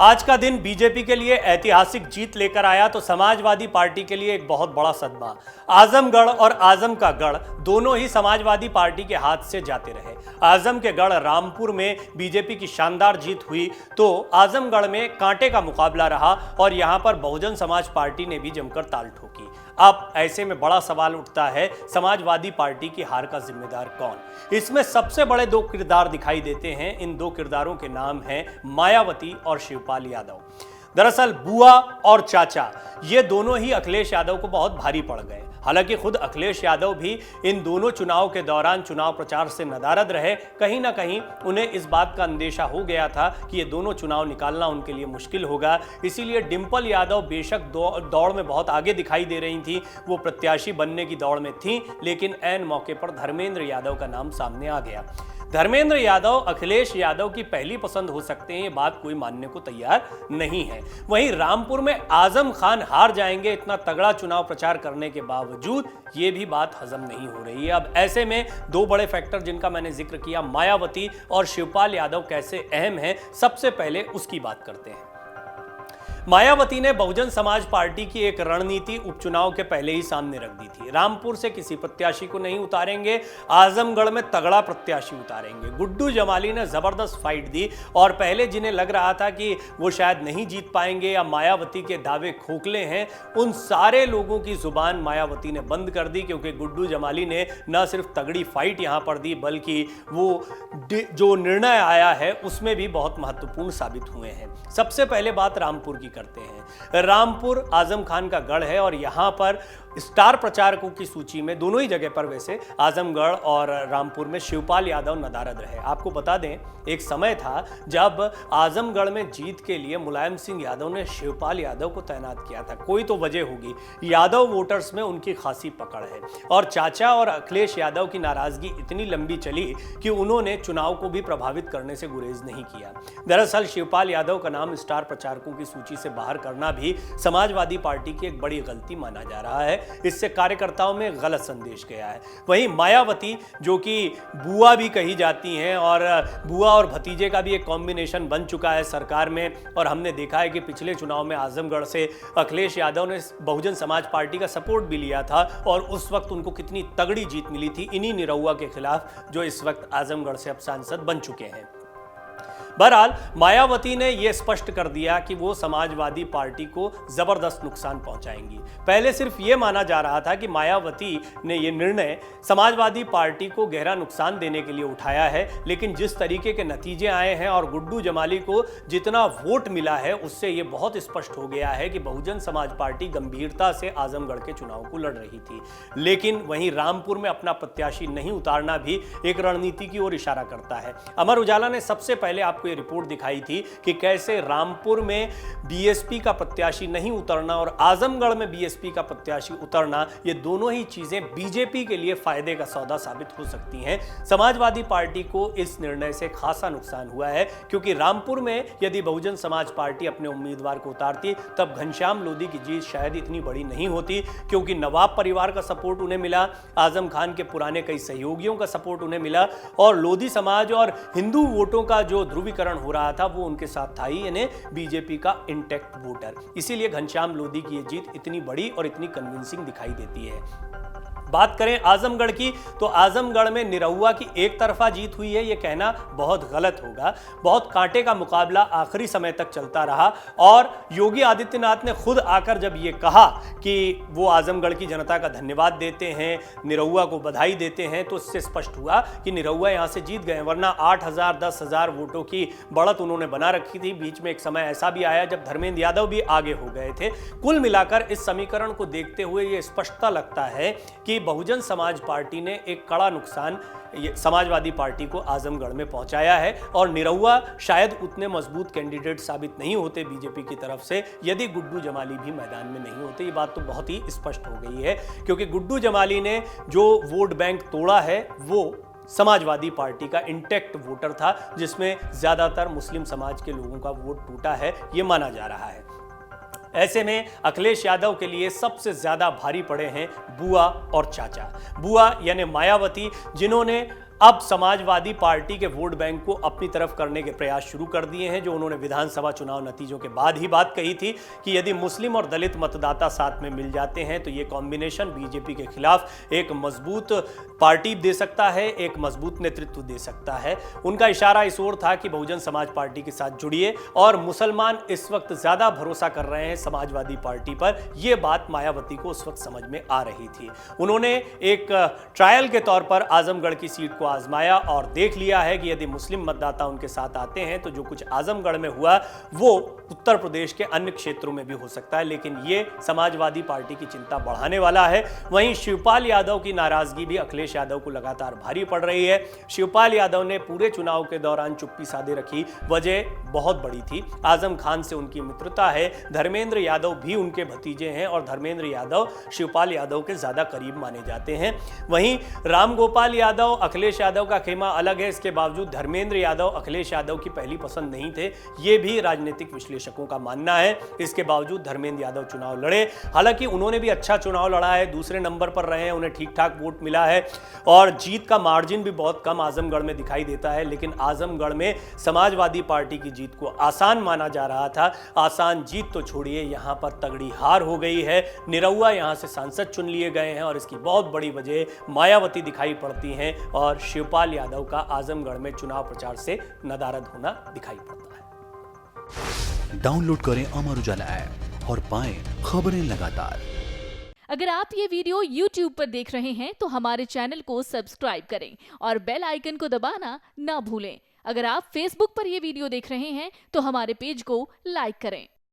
आज का दिन बीजेपी के लिए ऐतिहासिक जीत लेकर आया तो समाजवादी पार्टी के लिए एक बहुत बड़ा सदमा। आजमगढ़ और आजम का गढ़ दोनों ही समाजवादी पार्टी के हाथ से जाते रहे। आजम के गढ़ रामपुर में बीजेपी की शानदार जीत हुई तो आजमगढ़ में कांटे का मुकाबला रहा और यहां पर बहुजन समाज पार्टी ने भी जमकर ताल ठोकी। अब ऐसे में बड़ा सवाल उठता है, समाजवादी पार्टी की हार का जिम्मेदार कौन? इसमें सबसे बड़े दो किरदार दिखाई देते हैं। इन दो किरदारों के नाम हैं मायावती और शिवपाल यादव। दरअसल बुआ और चाचा ये दोनों ही अखिलेश यादव को बहुत भारी पड़ गए। हालांकि खुद अखिलेश यादव भी इन दोनों चुनाव के दौरान चुनाव प्रचार से नदारद रहे। कहीं ना कहीं उन्हें इस बात का अंदेशा हो गया था कि ये दोनों चुनाव निकालना उनके लिए मुश्किल होगा। इसीलिए डिंपल यादव बेशक दौड़ में बहुत आगे दिखाई दे रही थी, वो प्रत्याशी बनने की दौड़ में थी, लेकिन ऐन मौके पर धर्मेंद्र यादव का नाम सामने आ गया। धर्मेंद्र यादव अखिलेश यादव की पहली पसंद हो सकते हैं, ये बात कोई मानने को तैयार नहीं है। वहीं रामपुर में आजम खान हार जाएंगे इतना तगड़ा चुनाव प्रचार करने के बावजूद, ये भी बात हजम नहीं हो रही है। अब ऐसे में दो बड़े फैक्टर जिनका मैंने जिक्र किया, मायावती और शिवपाल यादव कैसे अहम हैं, सबसे पहले उसकी बात करते हैं। मायावती ने बहुजन समाज पार्टी की एक रणनीति उपचुनाव के पहले ही सामने रख दी थी। रामपुर से किसी प्रत्याशी को नहीं उतारेंगे, आजमगढ़ में तगड़ा प्रत्याशी उतारेंगे। गुड्डू जमाली ने जबरदस्त फाइट दी और पहले जिन्हें लग रहा था कि वो शायद नहीं जीत पाएंगे या मायावती के दावे खोखले हैं, उन सारे लोगों की जुबान मायावती ने बंद कर दी, क्योंकि गुड्डू जमाली ने न सिर्फ तगड़ी फाइट यहां पर दी, बल्कि वो जो निर्णय आया है उसमें भी बहुत महत्वपूर्ण साबित हुए हैं। सबसे पहले बात रामपुर की करते हैं। रामपुर आजम खान का गढ़ है और यहां पर स्टार प्रचारकों की सूची में दोनों ही जगह पर वैसे आजमगढ़ और रामपुर में शिवपाल यादव नदारद रहे। आपको बता दें, एक समय था जब आजमगढ़ में जीत के लिए मुलायम सिंह यादव ने शिवपाल यादव को तैनात किया था। कोई तो वजह होगी, यादव वोटर्स में उनकी खासी पकड़ है और चाचा और अखिलेश यादव की नाराजगी इतनी लंबी चली कि उन्होंने चुनाव को भी प्रभावित करने से गुरेज नहीं किया। दरअसल शिवपाल यादव का नाम स्टार प्रचारकों की सूची से बाहर करना भी समाजवादी पार्टी की एक बड़ी गलती माना जा रहा है। इससे कार्यकर्ताओं में गलत संदेश गया है। वहीं मायावती, जो कि बुआ भी कही जाती हैं और बुआ और भतीजे का भी एक कॉम्बिनेशन बन चुका है सरकार में, और हमने देखा है कि पिछले चुनाव में आजमगढ़ से अखिलेश यादव ने बहुजन समाज पार्टी का सपोर्ट भी लिया था और उस वक्त उनको कितनी तगड़ी जीत मिली थी इन्हीं निरहुआ के खिलाफ, जो इस वक्त आजमगढ़ से अब सांसद बन चुके हैं। बहरहाल मायावती ने यह स्पष्ट कर दिया कि वो समाजवादी पार्टी को जबरदस्त नुकसान पहुंचाएंगी। पहले सिर्फ ये माना जा रहा था कि मायावती ने यह निर्णय समाजवादी पार्टी को गहरा नुकसान देने के लिए उठाया है, लेकिन जिस तरीके के नतीजे आए हैं और गुड्डू जमाली को जितना वोट मिला है, उससे यह बहुत स्पष्ट हो गया है कि बहुजन समाज पार्टी गंभीरता से आजमगढ़ के चुनाव को लड़ रही थी। लेकिन वहीं रामपुर में अपना प्रत्याशी नहीं उतारना भी एक रणनीति की ओर इशारा करता है। अमर उजाला ने सबसे पहले आपको ये रिपोर्ट दिखाई थी कि कैसे रामपुर में बीएसपी का प्रत्याशी नहीं उतरना और आजमगढ़ में बीएसपी का प्रत्याशी उतरना, ये दोनों ही चीजें बीजेपी के लिए फायदे का सौदा साबित हो सकती हैं। समाजवादी पार्टी को इस निर्णय से खासा नुकसान हुआ है, क्योंकि रामपुर में यदि बहुजन समाज पार्टी अपने उम्मीदवार को उतारती तब घनश्याम लोधी की जीत शायद इतनी बड़ी नहीं होती, क्योंकि नवाब परिवार का सपोर्ट उन्हें मिला, आजम खान के पुराने कई सहयोगियों का सपोर्ट उन्हें मिला और लोधी समाज और हिंदू वोटों का जो ध्रुवीकरण हो रहा था वो उनके साथ था ही, यानी बीजेपी का इंटैक्ट वोटर। इसीलिए घनश्याम लोधी की ये जीत इतनी बड़ी और इतनी कन्विंसिंग दिखाई देती है। बात करें आजमगढ़ की, तो आजमगढ़ में निरहुआ की एक तरफा जीत हुई है, यह कहना बहुत गलत होगा। बहुत कांटे का मुकाबला आखिरी समय तक चलता रहा और योगी आदित्यनाथ ने खुद आकर जब यह कहा कि वो आजमगढ़ की जनता का धन्यवाद देते हैं, निरहुआ को बधाई देते हैं, तो इससे स्पष्ट हुआ कि निरहुआ यहां से जीत गए। वरना 8,000 10,000 वोटों की बढ़त उन्होंने बना रखी थी। बीच में एक समय ऐसा भी आया जब धर्मेंद्र यादव भी आगे हो गए थे। कुल मिलाकर इस समीकरण को देखते हुए यह स्पष्टता लगता है कि बहुजन समाज पार्टी ने एक कड़ा नुकसान समाजवादी पार्टी को आजमगढ़ में पहुंचाया है और निरहुआ शायद उतने मजबूत कैंडिडेट साबित नहीं होते बीजेपी की तरफ से यदि गुड्डू जमाली भी मैदान में नहीं होते। ये बात तो बहुत ही स्पष्ट हो गई है, क्योंकि गुड्डू जमाली ने जो वोट बैंक तोड़ा है वो समाजवादी पार्टी का इंटैक्ट वोटर था, जिसमें ज्यादातर मुस्लिम समाज के लोगों का वोट टूटा है, ये माना जा रहा है। ऐसे में अखिलेश यादव के लिए सबसे ज्यादा भारी पड़े हैं बुआ और चाचा। बुआ यानी मायावती, जिन्होंने अब समाजवादी पार्टी के वोट बैंक को अपनी तरफ करने के प्रयास शुरू कर दिए हैं। जो उन्होंने विधानसभा चुनाव नतीजों के बाद ही बात कही थी कि यदि मुस्लिम और दलित मतदाता साथ में मिल जाते हैं तो ये कॉम्बिनेशन बीजेपी के खिलाफ एक मजबूत पार्टी दे सकता है, एक मजबूत नेतृत्व दे सकता है। उनका इशारा इस ओर था कि बहुजन समाज पार्टी के साथ जुड़िए, और मुसलमान इस वक्त ज्यादा भरोसा कर रहे हैं समाजवादी पार्टी पर। यह बात मायावती को उस वक्त समझ में आ रही थी। उन्होंने एक ट्रायल के तौर पर आजमगढ़ की सीट को आजमाया और देख लिया है कि यदि मुस्लिम मतदाता उनके साथ आते हैं तो जो कुछ आजमगढ़ में हुआ वो उत्तर प्रदेश के अन्य क्षेत्रों में भी हो सकता है, लेकिन ये समाजवादी पार्टी की चिंता बढ़ाने वाला है। वहीं शिवपाल यादव की नाराजगी भी अखिलेश यादव को लगातार भारी पड़ रही है। शिवपाल यादव ने पूरे चुनाव के दौरान चुप्पी साधे रखी, वजह बहुत बड़ी थी। आजम खान से उनकी मित्रता है, धर्मेंद्र यादव भी उनके भतीजे हैं और धर्मेंद्र यादव शिवपाल यादव के ज्यादा करीब माने जाते हैं। वहीं रामगोपाल यादव, अखिलेश यादव का खेमा अलग है। इसके बावजूद धर्मेंद्र यादव अखिलेश यादव की पहली पसंद नहीं थे, ये भी राजनीतिक विश्लेषकों का मानना है। इसके बावजूद धर्मेंद्र यादव चुनाव लड़े। हालांकि उन्होंने भी अच्छा चुनाव लड़ा है, दूसरे नंबर पर रहे हैं, उन्हें ठीक ठाक वोट मिला है और जीत का मार्जिन भी बहुत कम आजमगढ़ में दिखाई देता है। लेकिन आजमगढ़ में समाजवादी पार्टी की जीत को आसान माना जा रहा था। आसान जीत तो छोड़िए, यहां पर तगड़ी हार हो गई है। निरहुआ यहां से सांसद चुन लिए गए हैं और इसकी बहुत बड़ी वजह मायावती दिखाई पड़ती हैं और शिवपाल यादव का आजमगढ़ में चुनाव प्रचार से नदारद होना दिखाई पड़ता है। डाउनलोड करें अमर उजाला ऐप और पाएं खबरें लगातार। अगर आप ये वीडियो YouTube पर देख रहे हैं तो हमारे चैनल को सब्सक्राइब करें और बेल आइकन को दबाना ना भूलें। अगर आप Facebook पर ये वीडियो देख रहे हैं तो हमारे पेज को लाइक करें।